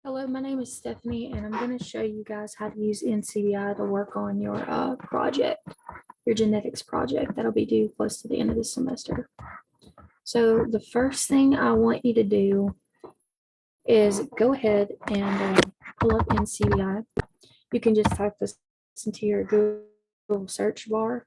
Hello, my name is Stephanie, and I'm going to show you guys how to use NCBI to work on your project, your genetics project that'll be due close to the end of the semester. So the first thing I want you to do is go ahead and pull up NCBI. You can just type this into your Google search bar.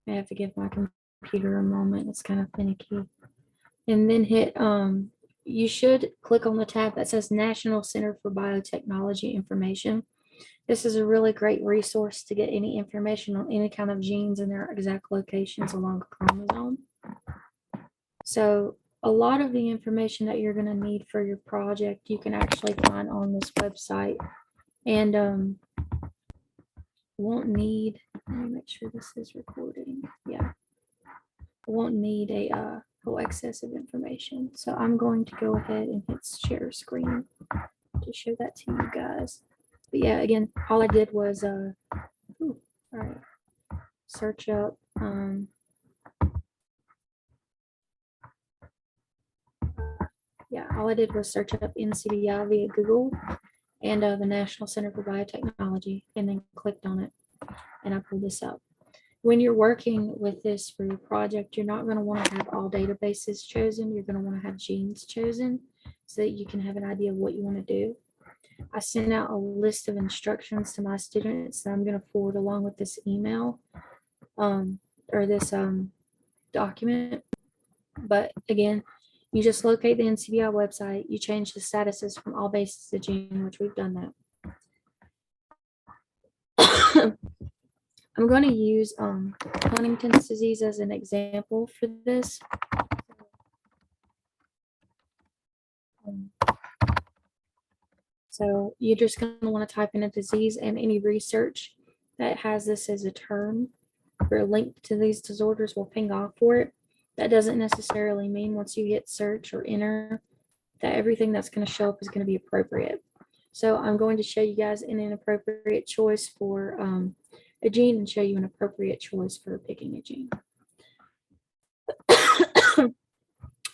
I have to give my computer a moment. It's kind of finicky. And then hit you should click on the tab that says National Center for Biotechnology Information. This is a really great resource to get any information on any kind of genes and their exact locations along a chromosome. So a lot of the information that you're going to need for your project, you can actually find on this website, and won't need, let me make sure this is recording. Yeah, won't need a whole excess of information. So I'm going to go ahead and hit share screen to show that to you guys. But yeah, again, all I did was all right, search up all I did was search up NCBI via Google and the National Center for Biotechnology, and then clicked on it, and I pulled this up. When you're working with this for your project, you're not going to want to have all databases chosen. You're going to want to have genes chosen so that you can have an idea of what you want to do. I sent out a list of instructions to my students that I'm going to forward along with this email or this document. But again, you just locate the NCBI website, you change the statuses from all bases to gene, which we've done that. I'm going to use Huntington's disease as an example for this. So you're just going to want to type in a disease, and any research that has this as a term or linked to these disorders will ping off for it. That doesn't necessarily mean once you hit search or enter that everything that's going to show up is going to be appropriate. So I'm going to show you guys an inappropriate choice for a gene and show you an appropriate choice for picking a gene.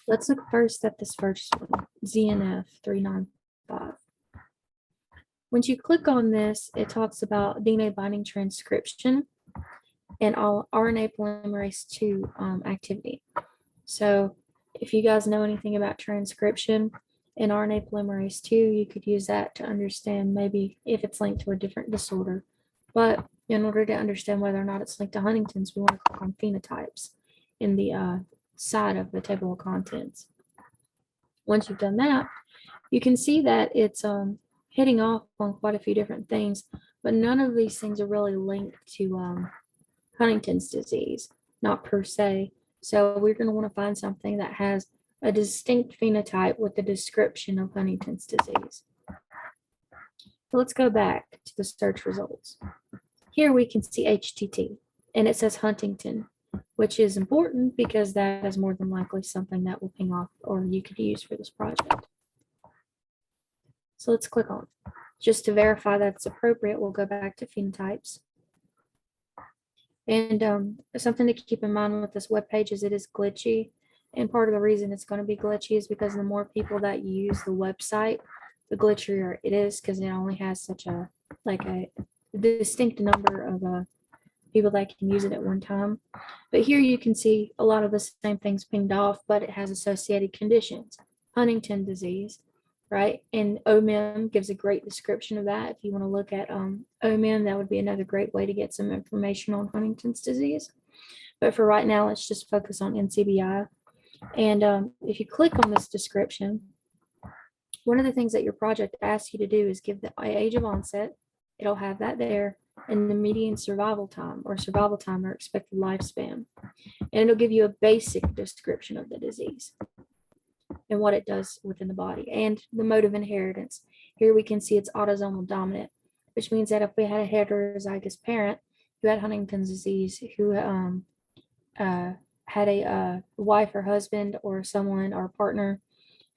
Let's look first at this first one, ZNF 395. Once you click on this, it talks about DNA binding transcription and all RNA polymerase II activity. So if you guys know anything about transcription and RNA polymerase II, you could use that to understand maybe if it's linked to a different disorder. But in order to understand whether or not it's linked to Huntington's, we want to click on phenotypes in the side of the table of contents. Once you've done that, you can see that it's hitting off on quite a few different things, but none of these things are really linked to Huntington's disease, not per se. So we're going to want to find something that has a distinct phenotype with a description of Huntington's disease. So let's go back to the search results. Here we can see HTT, and it says Huntington, which is important because that is more than likely something that will ping off or you could use for this project. So let's click on it. Just to verify that it's appropriate, we'll go back to phenotypes. And something to keep in mind with this web page is it is glitchy. And part of the reason it's going to be glitchy is because the more people that use the website, the glitchier it is, because it only has such a distinct number of people that can use it at one time. But here you can see a lot of the same things pinged off, but it has associated conditions. Huntington disease, right? And OMIM gives a great description of that. If you want to look at OMIM, that would be another great way to get some information on Huntington's disease. But for right now, let's just focus on NCBI. And if you click on this description, one of the things that your project asks you to do is give the age of onset. It'll have that there, and the median survival time or expected lifespan. And it'll give you a basic description of the disease and what it does within the body and the mode of inheritance. Here we can see it's autosomal dominant, which means that if we had a heterozygous parent who had Huntington's disease, who had a wife or husband or someone or partner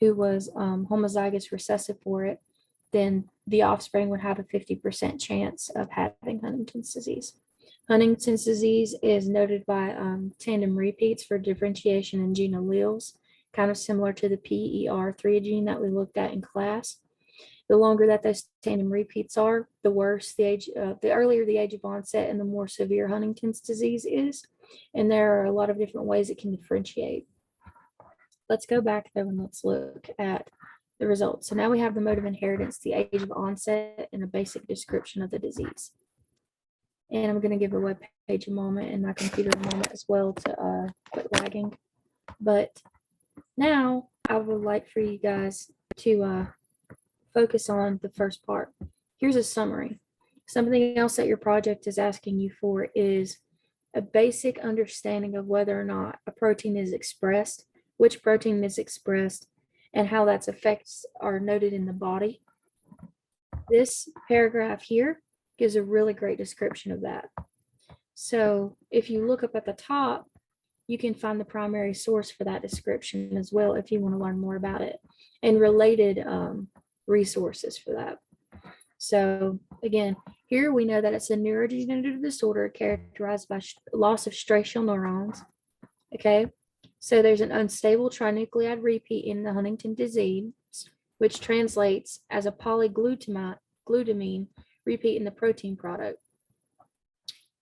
who was homozygous recessive for it, then the offspring would have a 50% chance of having Huntington's disease. Huntington's disease is noted by tandem repeats for differentiation in gene alleles kind of similar to the PER3 gene that we looked at in class. The longer that those tandem repeats are, the worse the age, the earlier the age of onset and the more severe Huntington's disease is. And there are a lot of different ways it can differentiate. Let's go back though and let's look at the results. So now we have the mode of inheritance, the age of onset, and a basic description of the disease. And I'm going to give a web page a moment and my computer a moment as well to quit lagging. But now I would like for you guys to focus on the first part. Here's a summary. Something else that your project is asking you for is a basic understanding of whether or not a protein is expressed, which protein is expressed, and how that's effects are noted in the body. This paragraph here gives a really great description of that. So if you look up at the top, you can find the primary source for that description as well if you want to learn more about it, and related resources for that. So again, here we know that it's a neurodegenerative disorder characterized by loss of striatal neurons. Okay, so there's an unstable trinucleotide repeat in the Huntington disease, which translates as a polyglutamine repeat in the protein product.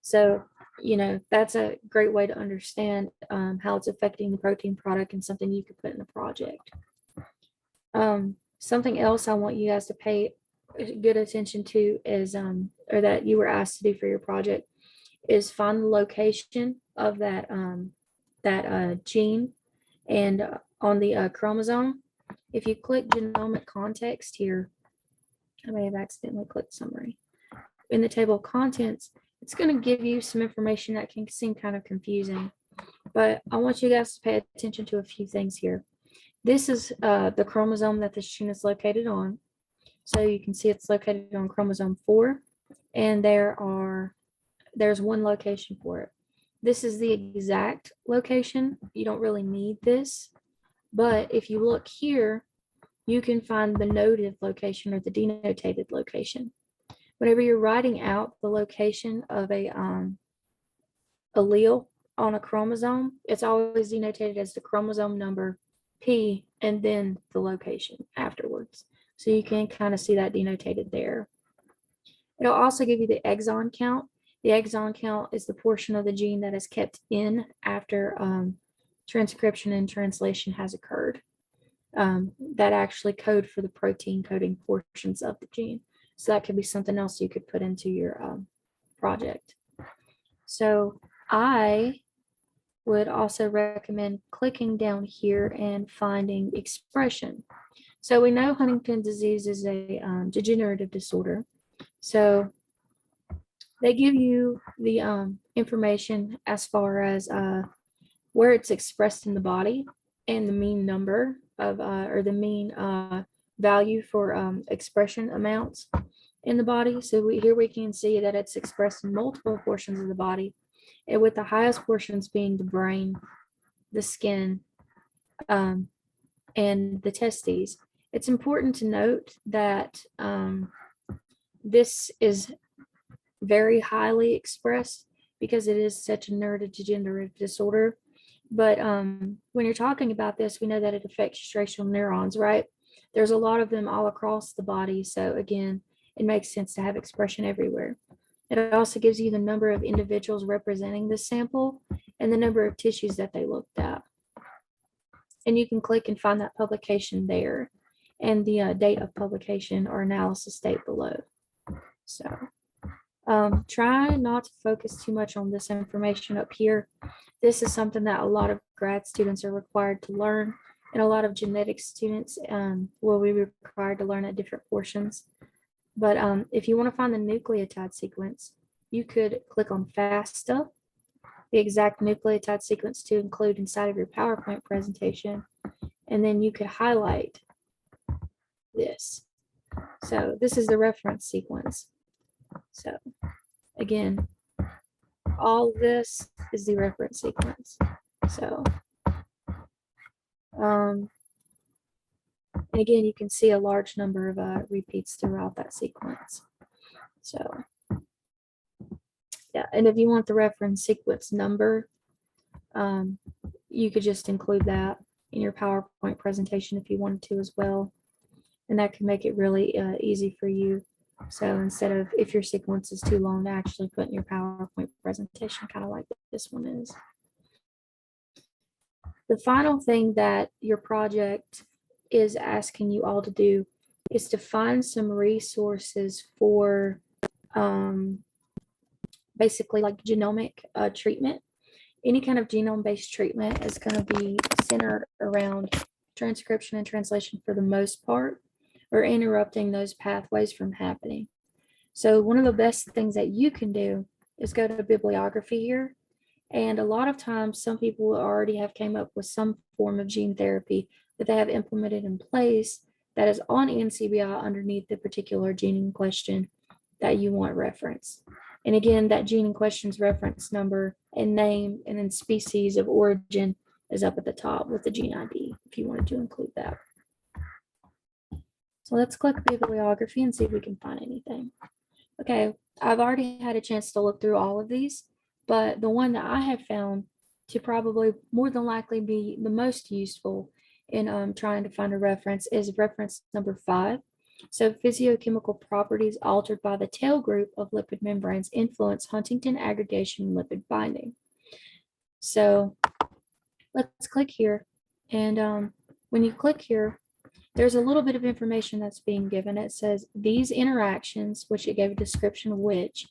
So, you know, that's a great way to understand how it's affecting the protein product and something you could put in a project. Something else I want you guys to pay good attention to is, or that you were asked to do for your project, is find the location of that gene and on the chromosome. If you click genomic context here, I may have accidentally clicked summary. In the table of contents, it's going to give you some information that can seem kind of confusing, but I want you guys to pay attention to a few things here. This is the chromosome that this gene is located on. So you can see it's located on chromosome 4, and there's one location for it. This is the exact location. You don't really need this, but if you look here, you can find the noted location or the denotated location. Whenever you're writing out the location of a allele on a chromosome, it's always denotated as the chromosome number P and then the location afterwards. So you can kind of see that denotated there. It'll also give you the exon count. The exon count is the portion of the gene that is kept in after transcription and translation has occurred. That actually code for the protein coding portions of the gene. So that could be something else you could put into your project. So I would also recommend clicking down here and finding expression. So we know Huntington disease is a degenerative disorder. So they give you the information as far as where it's expressed in the body and the mean number of, or the mean value for expression amounts in the body. So here we can see that it's expressed in multiple portions of the body, and with the highest portions being the brain, the skin, and the testes. It's important to note that this is very highly expressed because it is such a neurodegenerative disorder. But when you're talking about this, we know that it affects striatal neurons, right? There's a lot of them all across the body. So again, it makes sense to have expression everywhere. It also gives you the number of individuals representing the sample and the number of tissues that they looked at. And you can click and find that publication there and the date of publication or analysis date below. So try not to focus too much on this information up here. This is something that a lot of grad students are required to learn, and a lot of genetics students will be required to learn at different portions. But if you want to find the nucleotide sequence, you could click on FASTA, the exact nucleotide sequence to include inside of your PowerPoint presentation, and then you could highlight this. So this is the reference sequence. So again, all this is the reference sequence. So and again, you can see a large number of repeats throughout that sequence. So yeah, and if you want the reference sequence number, you could just include that. in your PowerPoint presentation if you wanted to as well. And that can make it really easy for you. So instead of, if your sequence is too long, to actually put in your PowerPoint presentation, kind of like this one is. The final thing that your project is asking you all to do is to find some resources for basically like genomic treatment. Any kind of genome-based treatment is going to be centered around transcription and translation for the most part, or interrupting those pathways from happening. So one of the best things that you can do is go to bibliography here. And a lot of times, some people already have came up with some form of gene therapy that they have implemented in place that is on NCBI underneath the particular gene in question that you want referenced. And again, that gene in question's reference number and name and then species of origin is up at the top with the gene ID if you wanted to include that. So let's click bibliography and see if we can find anything. Okay, I've already had a chance to look through all of these, but the one that I have found to probably more than likely be the most useful in trying to find a reference is reference number 5. So physiochemical properties altered by the tail group of lipid membranes influence Huntington aggregation and lipid binding. So let's click here. And when you click here, there's a little bit of information that's being given. It says these interactions, which it gave a description of which,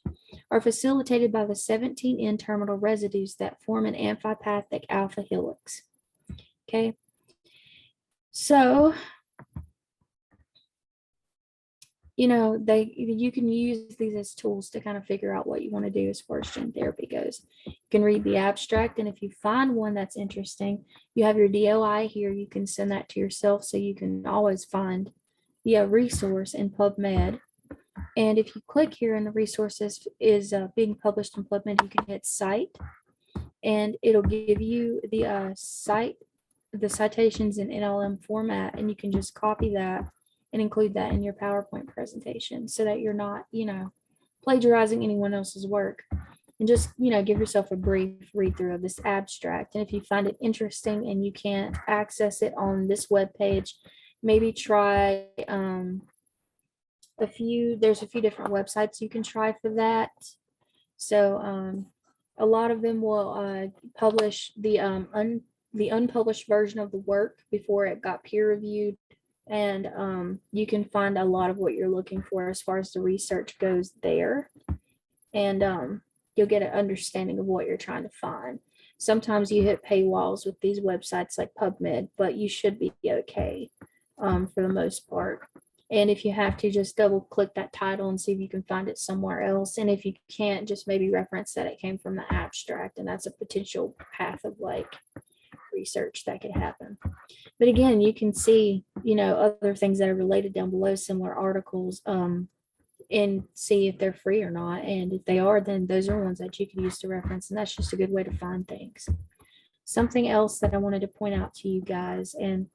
are facilitated by the 17 N-terminal residues that form an amphipathic alpha helix. Okay, so you can use these as tools to kind of figure out what you want to do as far as gene therapy goes. You can read the abstract, and if you find one that's interesting, you have your DOI here. You can send that to yourself, so you can always find the resource in PubMed. And if you click here and the resources is being published in PubMed, you can hit cite, and it'll give you the citations in NLM format, and you can just copy that and include that in your PowerPoint presentation so that you're not, plagiarizing anyone else's work. And just, give yourself a brief read through of this abstract. And if you find it interesting and you can't access it on this web page, maybe try there's a few different websites you can try for that. So a lot of them will publish the unpublished version of the work before it got peer reviewed. And you can find a lot of what you're looking for as far as the research goes there. And you'll get an understanding of what you're trying to find. Sometimes you hit paywalls with these websites like PubMed, but you should be okay for the most part. And if you have to, just double click that title and see if you can find it somewhere else. And if you can't, just maybe reference that it came from the abstract, and that's a potential path of research that could happen. But again, you can see, other things that are related down below, similar articles, and see if they're free or not. And if they are, then those are ones that you can use to reference. And that's just a good way to find things. Something else that I wanted to point out to you guys, and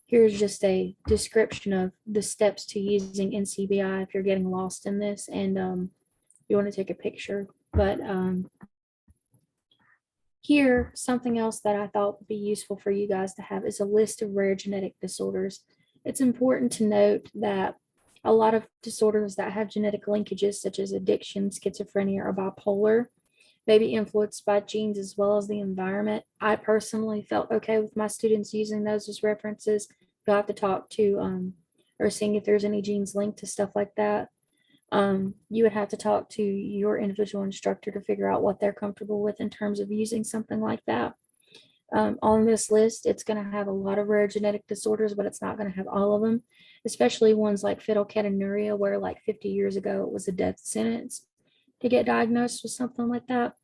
here's just a description of the steps to using NCBI if you're getting lost in this and you want to take a picture. But here, something else that I thought would be useful for you guys to have is a list of rare genetic disorders. It's important to note that a lot of disorders that have genetic linkages, such as addiction, schizophrenia, or bipolar, may be influenced by genes as well as the environment. I personally felt okay with my students using those as references. You'll have to talk to or seeing if there's any genes linked to stuff like that. You would have to talk to your individual instructor to figure out what they're comfortable with in terms of using something like that. On this list, it's going to have a lot of rare genetic disorders, but it's not going to have all of them, especially ones like phenylketonuria, where 50 years ago it was a death sentence to get diagnosed with something like that,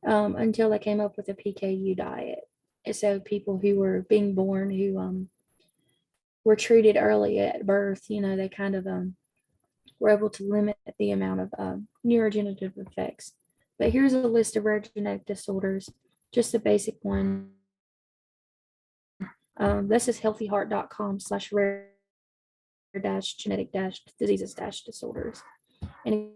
until they came up with a PKU diet. And so people who were being born who were treated early at birth, they kind of were able to limit the amount of neurodegenerative effects. But here's a list of rare genetic disorders, just a basic one. This is healthyheart.com/rare-genetic-diseases-disorders. And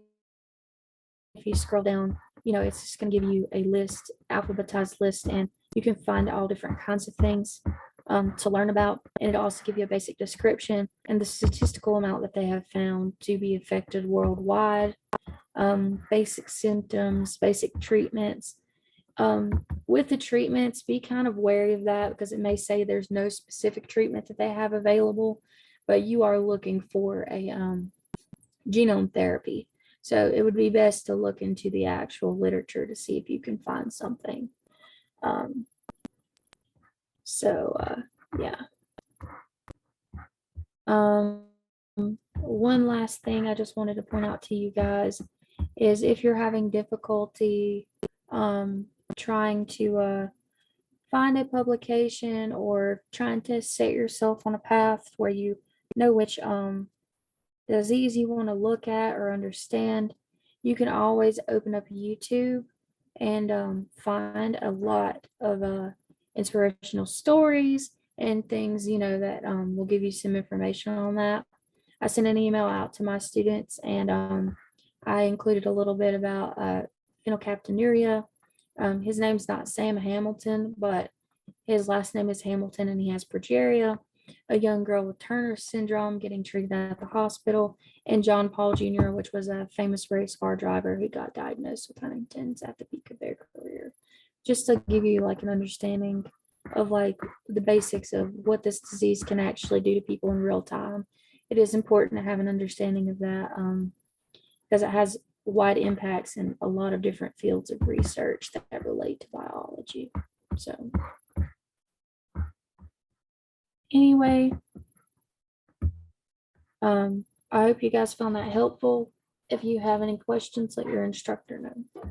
if you scroll down, it's just going to give you a list, alphabetized list, and you can find all different kinds of things. to learn about, and it'll also give you a basic description and the statistical amount that they have found to be affected worldwide, basic symptoms, basic treatments. With the treatments, be kind of wary of that because it may say there's no specific treatment that they have available, but you are looking for a genome therapy. So it would be best to look into the actual literature to see if you can find something. Um, yeah. One last thing I just wanted to point out to you guys is if you're having difficulty trying to find a publication or trying to set yourself on a path where you know which disease you want to look at or understand, you can always open up YouTube and find a lot of inspirational stories and things, that will give you some information on that. I sent an email out to my students and I included a little bit about phenylketonuria. His name's not Sam Hamilton, but his last name is Hamilton and he has progeria, a young girl with Turner syndrome getting treated at the hospital, and John Paul Jr., which was a famous race car driver who got diagnosed with Huntington's at the peak of their career. Just to give you like an understanding of like the basics of what this disease can actually do to people in real time. It is important to have an understanding of that because it has wide impacts in a lot of different fields of research that relate to biology. So anyway, I hope you guys found that helpful. If you have any questions, let your instructor know.